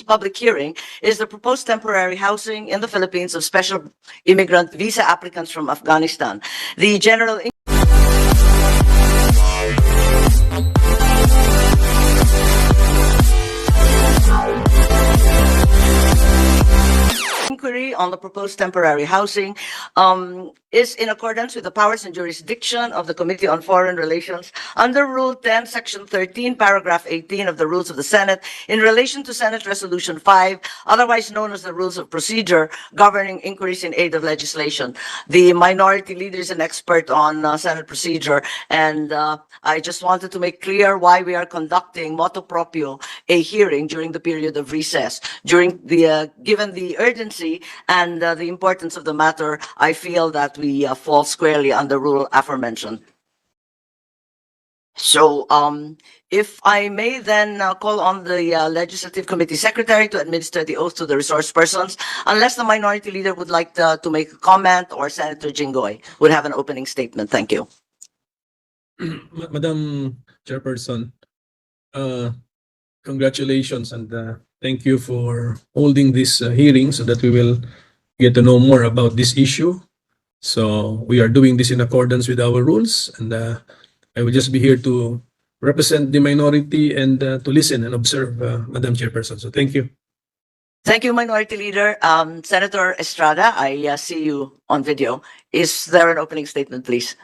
public hearing is the proposed temporary housing in the Philippines of special immigrant visa applicants from Afghanistan. The general inquiry on the proposed temporary housing is in accordance with the powers and jurisdiction of the Committee on Foreign Relations under Rule 10, Section 13, Paragraph 18 of the Rules of the Senate in relation to Senate Resolution 5, otherwise known as the Rules of Procedure governing inquiries in aid of legislation. The minority leader is an expert on Senate procedure, and I just wanted to make clear why we are conducting motu proprio a hearing during the period of recess. During the given the urgency and the importance of the matter, I feel that we fall squarely under rule aforementioned. So, if I may then call on the Legislative Committee Secretary to administer the oath to the resource persons, unless the minority leader would like to make a comment, or Senator Jinggoy would have an opening statement. Thank you. Madam Chairperson, congratulations, and thank you for holding this hearing so that we will get to know more about this issue. So we are doing this in accordance with our rules, and I will just be here to represent the minority and to listen and observe, Madam Chairperson. So thank you. Thank you, Minority Leader. Senator Estrada, I see you on video. Is there an opening statement, please?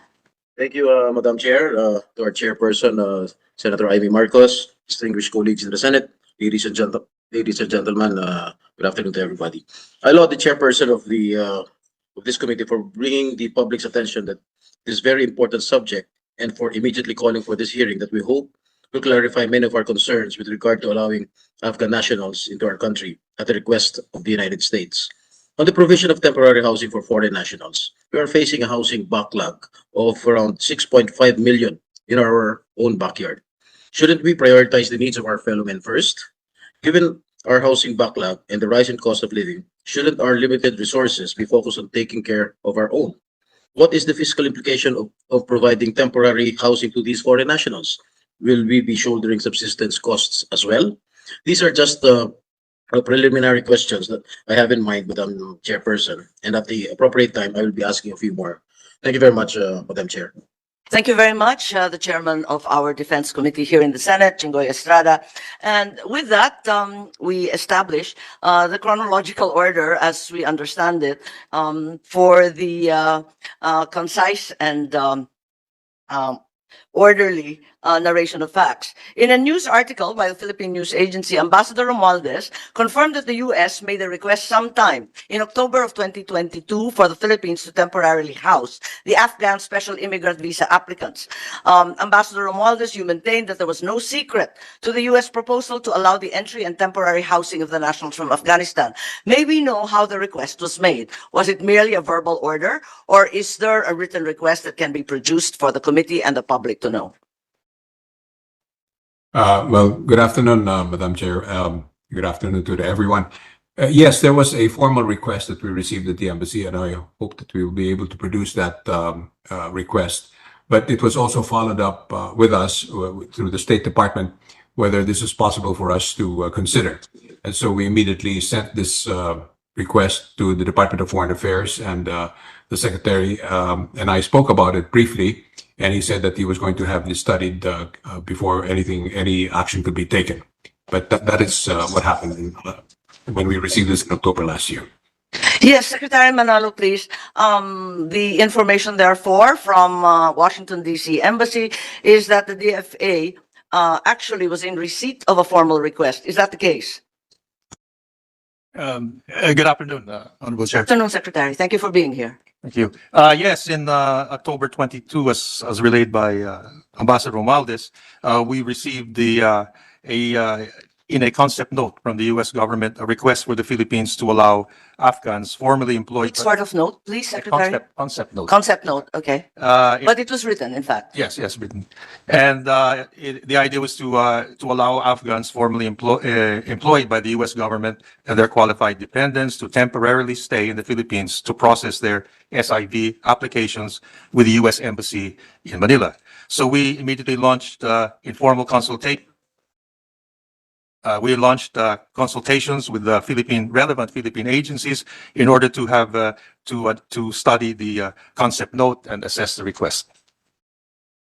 Thank you, Madam Chair, to our chairperson, Senator Amy Marcos, distinguished colleagues in the Senate, ladies and gentlemen, good afternoon to everybody. I laud the chairperson of this committee for bringing the public's attention that this very important subject, and for immediately calling for this hearing that we hope will clarify many of our concerns with regard to allowing Afghan nationals into our country at the request of the United States. On the provision of temporary housing for foreign nationals, we are facing a housing backlog of around 6.5 million in our own backyard. Shouldn't we prioritize the needs of our fellow men first? Given our housing backlog and the rise in cost of living, shouldn't our limited resources be focused on taking care of our own? What is the fiscal implication of providing temporary housing to these foreign nationals? Will we be shouldering subsistence costs as well? These are just preliminary questions that I have in mind, Madam Chairperson, and at the appropriate time, I will be asking a few more. Thank you very much, Madam Chair. Thank you very much, the chairman of our Defense Committee here in the Senate, Jinggoy Estrada. And with that, we establish the chronological order as we understand it for the concise and orderly narration of facts. In a news article by the Philippine News Agency, Ambassador Romualdez confirmed that the U.S. made a request sometime in October of 2022 for the Philippines to temporarily house the Afghan special immigrant visa applicants. Ambassador Romualdez, you maintained that there was no secret to the U.S. proposal to allow the entry and temporary housing of the nationals from Afghanistan. May we know how the request was made? Was it merely a verbal order, or is there a written request that can be produced for the committee and the public to know? Well, good afternoon, Madam Chair. Good afternoon to everyone. Yes, there was a formal request that we received at the embassy, and I hope that we will be able to produce that request. But it was also followed up with us through the State Department, whether this is possible for us to consider. And so we immediately sent this request to the Department of Foreign Affairs, and the Secretary and I spoke about it briefly. And he said that he was going to have this studied before any action could be taken. But that is what happened when we received this in October last year. Yes, Secretary Manalo, please. The information, therefore, from Washington, D.C. Embassy is that the DFA actually was in receipt of a formal request. Is that the case? Good afternoon, Honorable Chair. Good afternoon, Secretary. Thank you for being here. Thank you. Yes, in October 22, as relayed by Ambassador Romualdez, we received in a concept note from the U.S. government, a request for the Philippines to allow Afghans formerly employed. What sort of note, please, Secretary? Concept note. Concept note, okay. But it was written, in fact. Yes, written. And the idea was to allow Afghans formerly employed by the U.S. government and their qualified dependents to temporarily stay in the Philippines to process their SIV applications with the U.S. Embassy in Manila. So we immediately launched informal consultation we launched consultations with the relevant Philippine agencies in order to have to study the concept note and assess the request.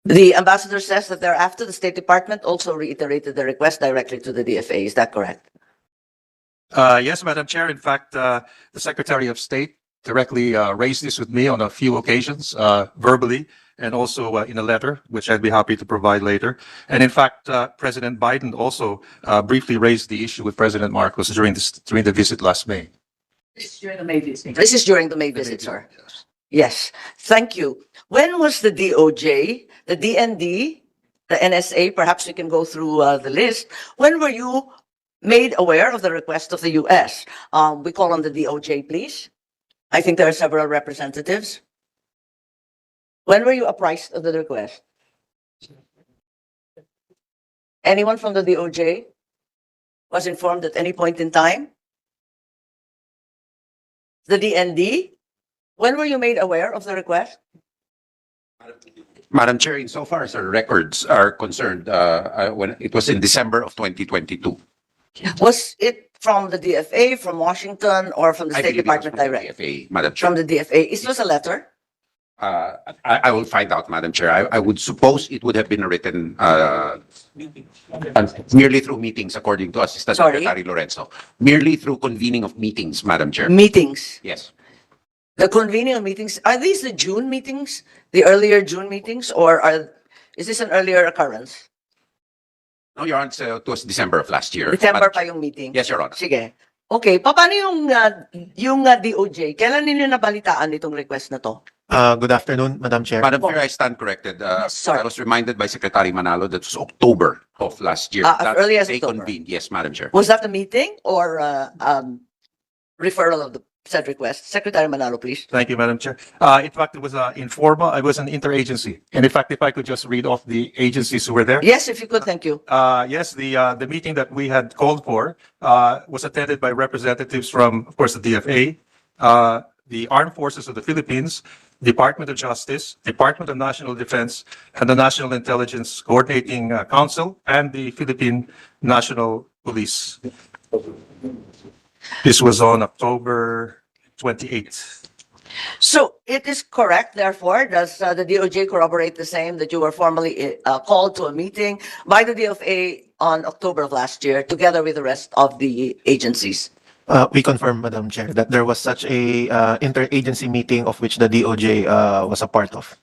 The ambassador says that thereafter, the State Department also reiterated the request directly to the DFA. Is that correct? Yes, Madam Chair. In fact, the Secretary of State directly raised this with me on a few occasions, verbally, and also in a letter, which I'd be happy to provide later. And in fact, President Biden also briefly raised the issue with President Marcos during the visit last May. This is during the May visit. This is during the May visit, sir. Yes, thank you. When was the DOJ, the DND, the NSA, perhaps we can go through the list, when were you made aware of the request of the US? We call on the DOJ, please. I think there are several representatives. When were you apprised of the request? Anyone from the DOJ was informed at any point in time? The DND? When were you made aware of the request? Madam Chair, insofar as our records are concerned, when it was in December of 2022. Was it from the DFA, from Washington, or from the I State believe it was Department from the direct? DFA, Madam Chair. From the DFA. Is this a letter? I will find out, Madam Chair. I would suppose it would have been written merely through meetings, according to Assistant Sorry? Secretary Lorenzo. Merely through convening of meetings, Madam Chair. Meetings. Yes. The convening of meetings, are these the June meetings? The earlier June meetings? Or is this an earlier occurrence? No, Your Honor, it was December of last year. December Madam pa Chair. yung meeting? Yes, Your Honor. Sige. Okay, paano yung DOJ? Kailan ninyo nabalitaan itong request na to? Good afternoon, Madam Chair. Madam Chair, I stand corrected. Yes, sorry. I was reminded by Secretary Manalo that it was October of last year. As that early as they October. convened. Yes, Madam Chair. Was that a meeting or referral of the said request? Secretary Manalo, please. Thank you, Madam Chair. In fact, it was informal. It was an interagency. And in fact, if I could just read off the agencies who were there. Yes, if you could, thank you. Yes, the meeting that we had called for was attended by representatives from, of course, the DFA, the Armed Forces of the Philippines, Department of Justice, Department of National Defense, and the National Intelligence Coordinating Council, and the Philippine National Police. This was on October 28th. So it is correct, therefore, does the DOJ corroborate the same, that you were formally called to a meeting by the DFA on October of last year, together with the rest of the agencies? We confirm, Madam Chair, that there was such a interagency meeting of which the DOJ was a part of.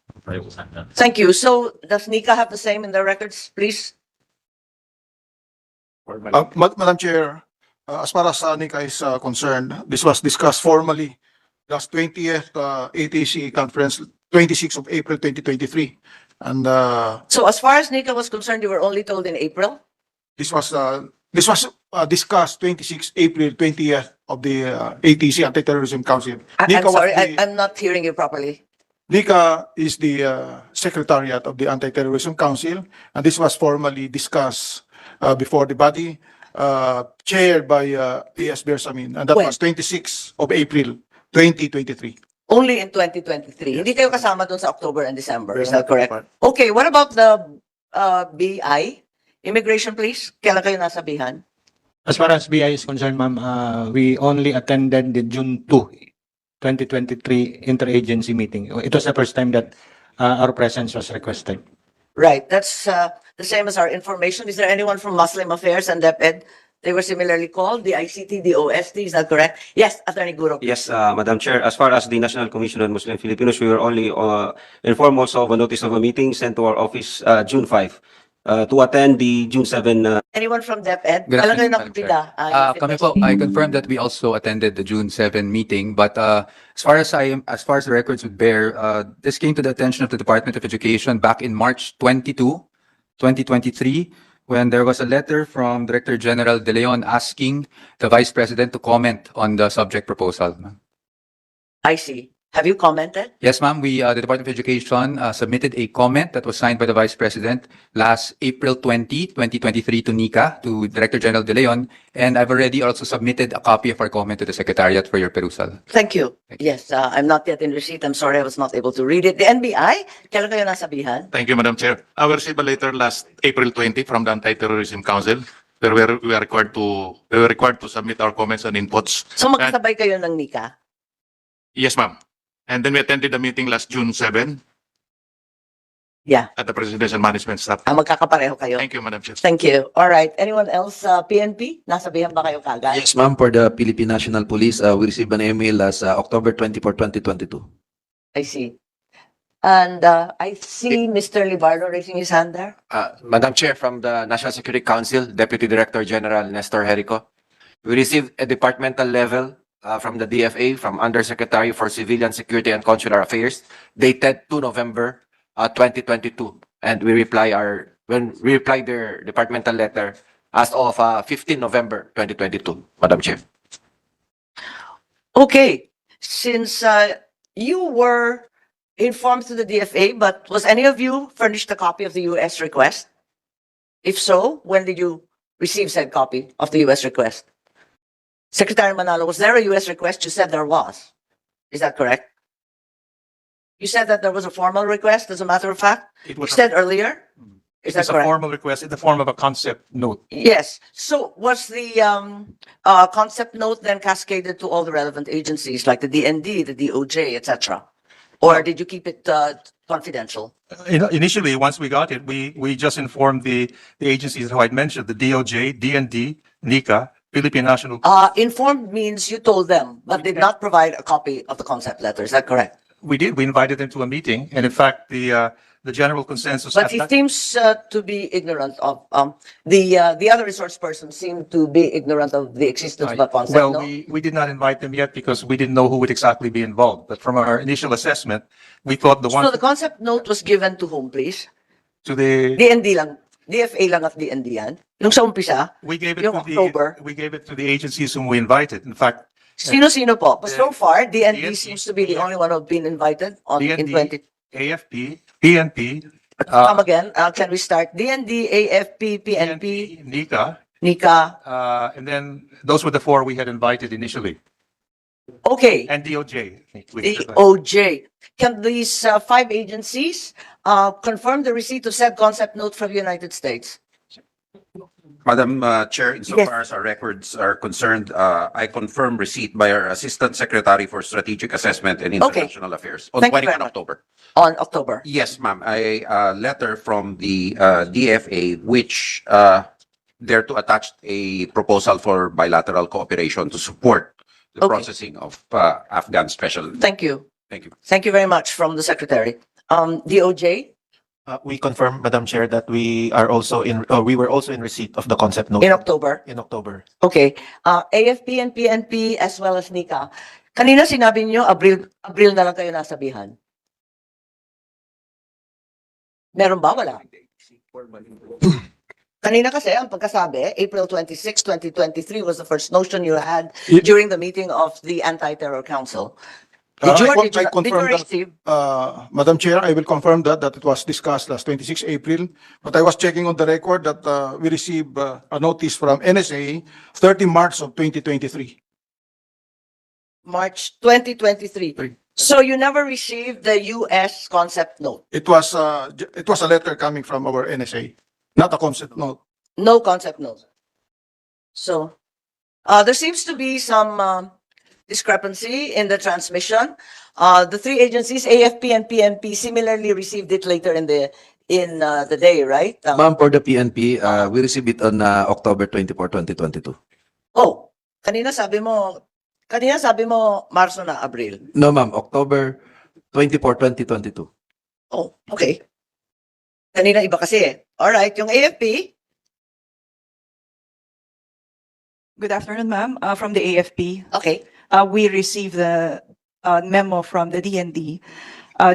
Thank you. So does NICA have the same in their records, please? Madam Chair, as far as NICA is concerned, this was discussed formally last 20th ATC conference, 26th of April 2023. And So as far as NICA was concerned, you were only told in April? this was discussed 26th April 20th of the ATC, Anti-Terrorism Council. I'm NICA was sorry, the- I'm not hearing you properly. NICA is the secretariat of the Anti-Terrorism Council, and this was formally discussed before the body, chaired by A.S. Bersamin, and that When? was 26th of April 2023. Only in 2023. Hindi kayo kasama dun sa October and December. Is We're that not correct? part. Okay, what about the BI? Immigration, please. Kailan kayo nasabihan? As far as BI is concerned, ma'am, we only attended the June 2, 2023 interagency meeting. It was the first time that our presence was requested. Right, that's the same as our information. Is there anyone from Muslim Affairs and DepEd? They were similarly called, the ICT, the OST, is that correct? Yes, Attorney Guro. Yes, Madam Chair, as far as the National Commission on Muslim Filipinos, we were only informed also of a notice of a meeting sent to our office June 5 to attend the June 7 Anyone from DepEd? Good Kailan kayo afternoon, Madam Chair. nakapila? Kami po, I confirm that we also attended the June 7 meeting, but as far as the records would bear, this came to the attention of the Department of Education back in March 22, 2023, when there was a letter from Director General De Leon asking the Vice President to comment on the subject proposal. I see. Have you commented? Yes, ma'am. The Department of Education submitted a comment that was signed by the Vice President last April 20, 2023 to NICA, to Director General De Leon, and I've already also submitted a copy of our comment to the Secretariat for your perusal. Thank you. Yes, I'm not yet in receipt. I'm sorry I was not able to read it. The NBI, kailan kayo nasabihan? Thank you, Madam Chair. I received a letter last April 20 from the Anti-Terrorism Council where we were required to submit our comments and inputs. So magkasabay kayo ng Nika? Yes, ma'am. And then we attended the meeting last June 7 Yeah. at the Presidential Management Staff. Magkakapareho kayo. Thank you, Madam Chair. Thank you. All right. Anyone else? PNP? Nasabihan ba kayo kagad? Yes, ma'am, for the Philippine National Police, we received an email as October 24, 2022. I see. And I see Mr. Libardo raising his hand there. Madam Chair, from the National Security Council, Deputy Director General Nestor Jerico, we received a departmental level from the DFA, from Undersecretary for Civilian Security and Consular Affairs, dated 2 November 2022. And we reply their departmental letter as of 15 November 2022, Madam Chair. Okay. Since you were informed to the DFA, but was any of you furnished a copy of the U.S. request? If so, when did you receive said copy of the U.S. request? Secretary Manalo, was there a U.S. request? You said there was. Is that correct? You said that there was a formal request, as a matter of fact? It You was said earlier? Is that a correct? formal request in the form of a concept note. Yes. So was the concept note then cascaded to all the relevant agencies like the DND, the DOJ, etc.? Or did you keep it confidential? Initially, once we got it, we just informed the agencies who I'd mentioned, the DOJ, DND, NICA, Philippine National. Informed means you told them, but did not provide a copy of the concept letter. Is that correct? We did. We invited them to a meeting, and in fact, the general consensus. But at he that- seems to be ignorant of the other resource person seemed to be ignorant of the existence of a concept. Well, no? we did not invite them yet because we didn't know who would exactly be involved. But from our initial assessment, we thought the one So the concept note was given to whom, please? to the DND lang. DFA lang at DND yan. Yung sa umpisa, we gave it yung to October. we gave it to the agencies whom we invited. In fact, Sino-sino po? But so far, DND DND seems to be the only one who've been invited in DND, 20. AFP, PNP, Come again. Can we start? DND, AFP, PNP, NICA, NICA. and then those were the four we had invited initially, Okay. and DOJ. DOJ. Can these 5 agencies confirm the receipt of said concept note from the United States? Madam Chair, insofar as our records are concerned, I confirm receipt by our Assistant Secretary for Strategic Assessment and International Affairs on Thank you very 21 much. October. On October. Yes, ma'am. A letter from the DFA which there to attach a proposal for bilateral cooperation to support the Okay. processing of Afghan special. Thank you. Thank you. Thank you very much from the Secretary. DOJ, We confirm, Madam Chair, that we were also in receipt of the concept note in October. in October. Okay. AFP and PNP as well as NICA. Kanina sinabi niyo, Abril na lang kayo nasabihan. Meron ba? Wala. Kanina kasi, ang pagkasabi, April 26, 2023 was the first notion you had during the meeting of the Anti-Terror Council. Did you, or did you, did you confirm that, receive? Madam Chair, I will confirm that it was discussed last 26 April, but I was checking on the record that we received a notice from NSA 30 March of 2023. March 2023. So you never received the U.S. concept note? It was a letter coming from our NSA, not a concept note. No concept note. So, there seems to be some discrepancy in the transmission. The 3 agencies, AFP and PNP, similarly received it later in the day, right? Ma'am, for the PNP, we received it on October 24, 2022. Oh, kanina sabi mo Marso na, Abril. No, ma'am, October 24, 2022. Oh, okay. Kanina iba kasi eh. All right, yung AFP, Good afternoon, ma'am. From the AFP, okay. we received the memo from the DND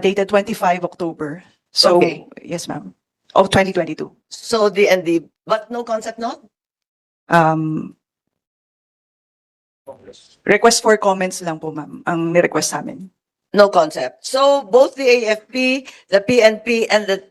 dated 25 October. So, Okay. yes, ma'am, of 2022. So DND, but no concept note? Request for comments lang po, ma'am, ang ni-request sa amin. No concept. So both the AFP, the PNP, and the